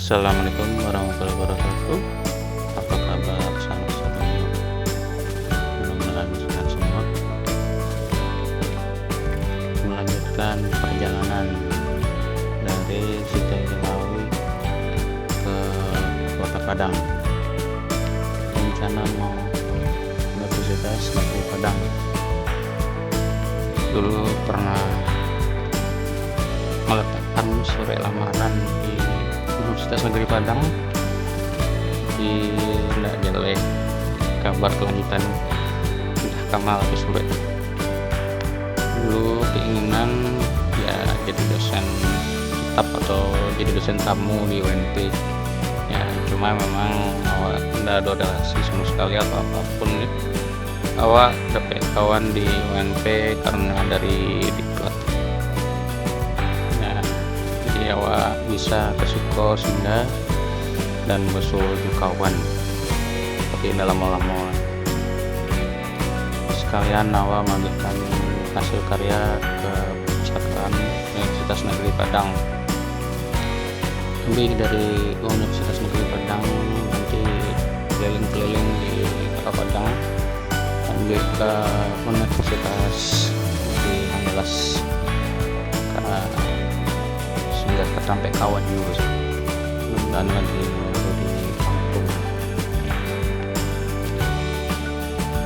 Assalamualaikum warahmatullahi wabarakatuh. Apa kabar sahabat-sahabat? Mudah-mudahan sehat semua. Melanjutkan perjalanan dari Sukabumi ke Kota Padang. Rencana mau Universitas Negeri Padang. Dulu pernah meletakkan surat lamaran di Universitas Negeri Padang, tidak jelek kabar kelanjutan entah kamal atau surat. Dulu keinginan ya jadi dosen tetap atau jadi dosen tamu di UNP ya, cuma memang awak tidak ada relasi sama sekali atau apapun ya. Awak dapat kawan di UNP karena dari diklat ya, jadi awak bisa ke Suko singgah dan musuh kawan, tapi dalam lama sekalian awak melanjutkan hasil karya ke perpustakaan Universitas Negeri Padang. Lebih dari Universitas Negeri Padang nanti keliling-keliling di Kota Padang, lanjut ke Universitas di Andalas sehingga sampai kawan juga dan lagi di kampung.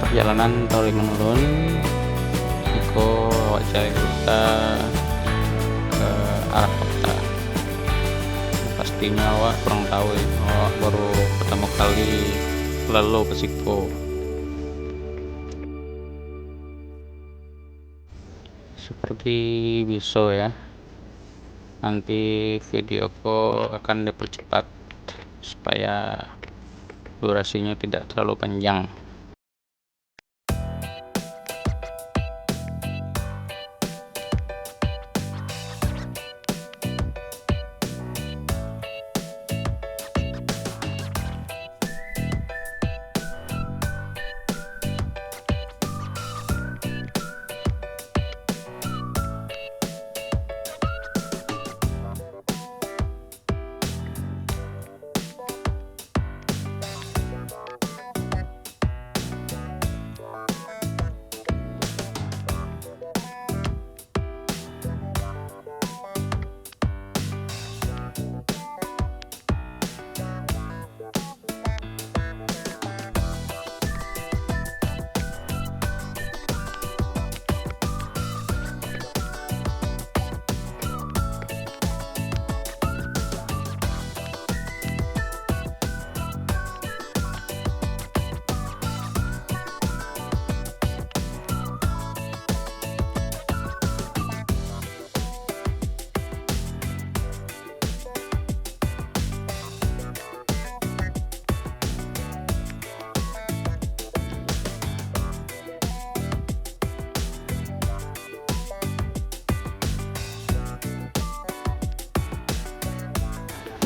Perjalanan toli menurun Iko awak cari kita ke arah kota. Pastinya awak kurang tahu ya, awak baru pertama kali lalu ke Siko. Seperti biasa ya, nanti videoku akan dipercepat supaya durasinya tidak terlalu panjang.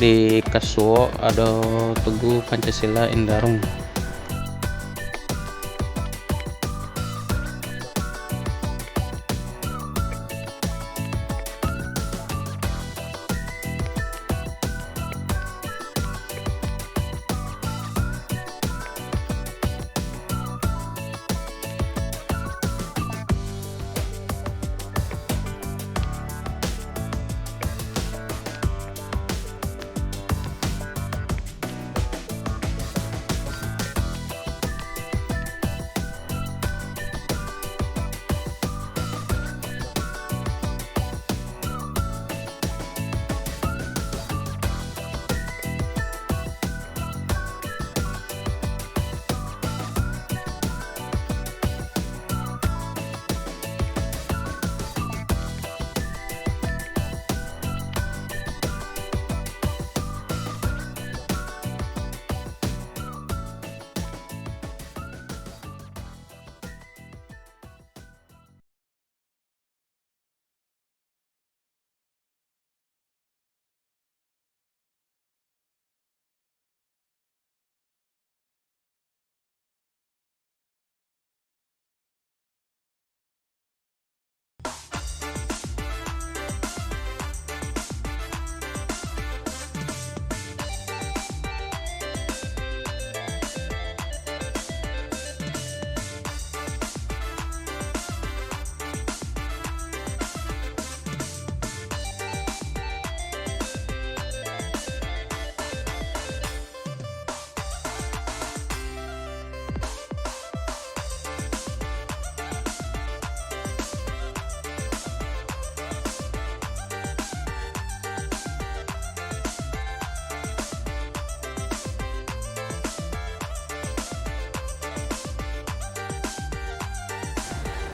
Di Kasuo ada Tugu Pancasila Indarung.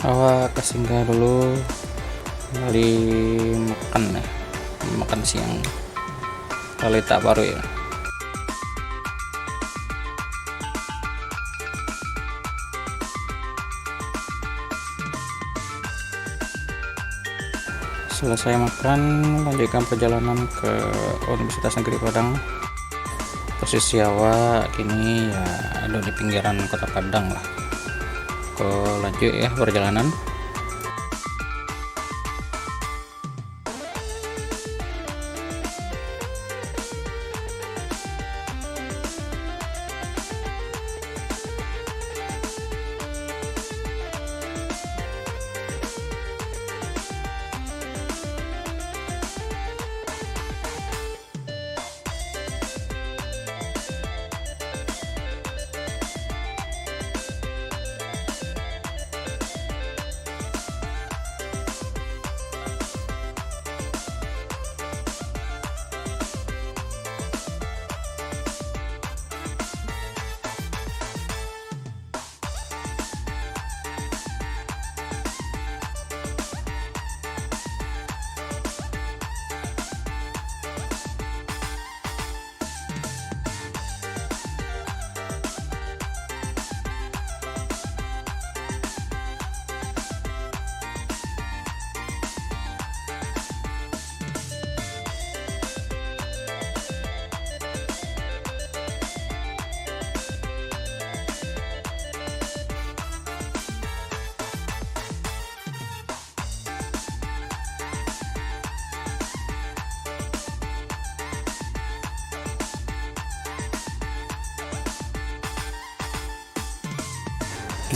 awak kesinggah dulu kali makan ya, makan siang kali tak baru ya. Selesai makan, lanjutkan perjalanan ke Universitas Negeri Padang. Posisi awak kini ya ada di pinggiran kota Padang lah. Kau lanjut ya perjalanan.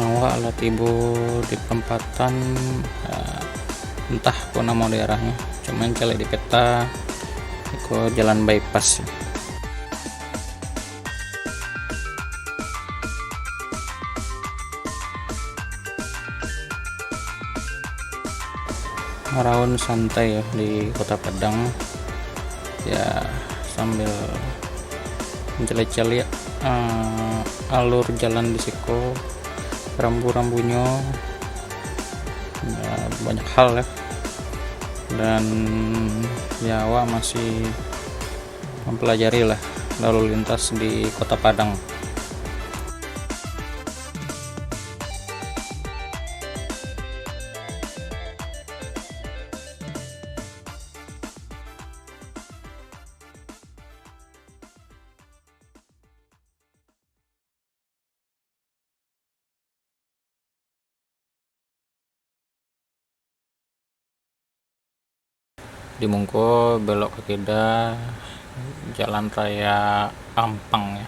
Awak lah tiba di perempatan entah kok nama daerahnya, cuman cari di peta ikut jalan bypass. Raun santai ya di kota Padang ya, sambil menjelajah alur jalan di siko, rambu-rambunya ya, banyak hal ya, dan ya awak masih mempelajari lah lalu lintas di kota Padang. Di Mungko belok ke kiri, jalan raya Ampang ya.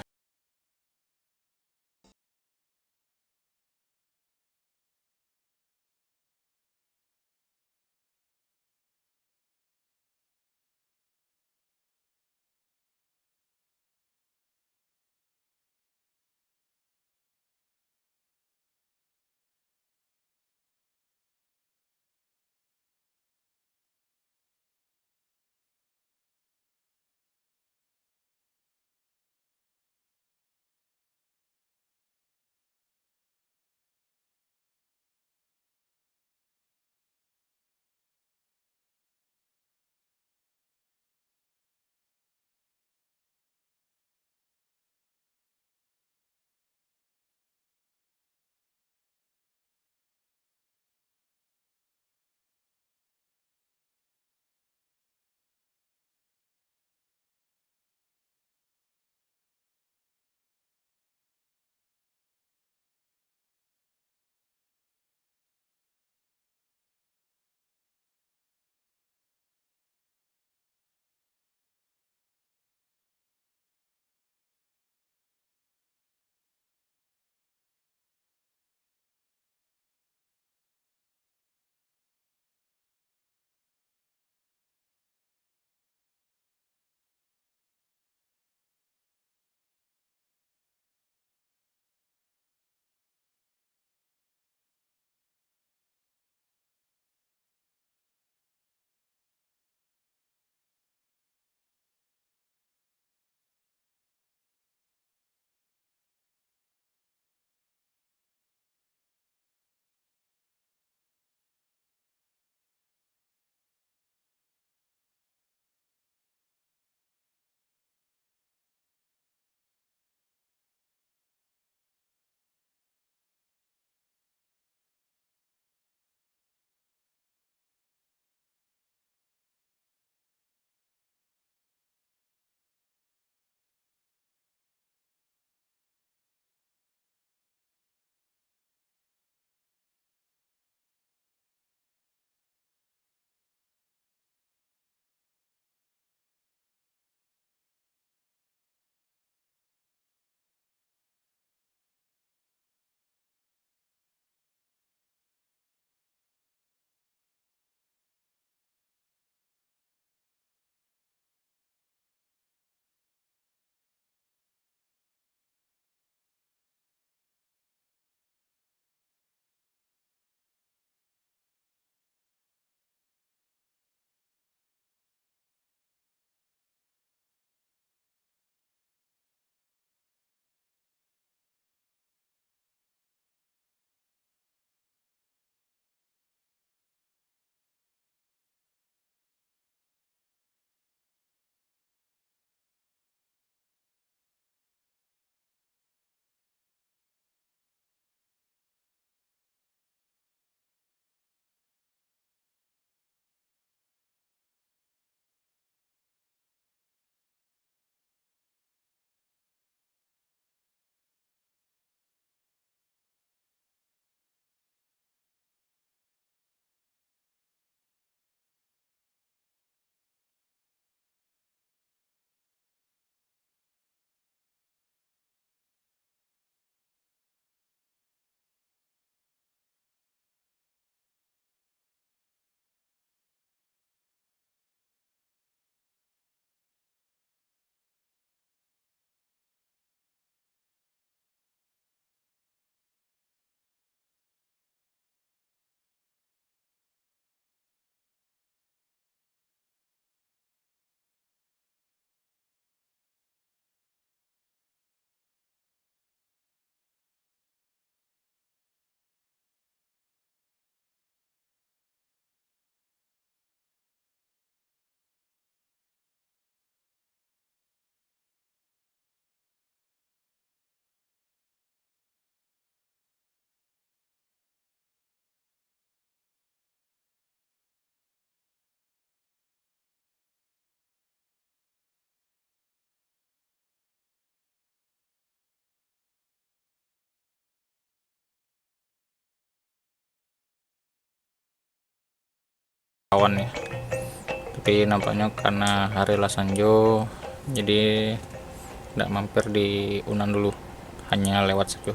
kawan ya, tapi nampaknya karena hari Lasanjo jadi tidak mampir di Unan dulu, hanya lewat situ.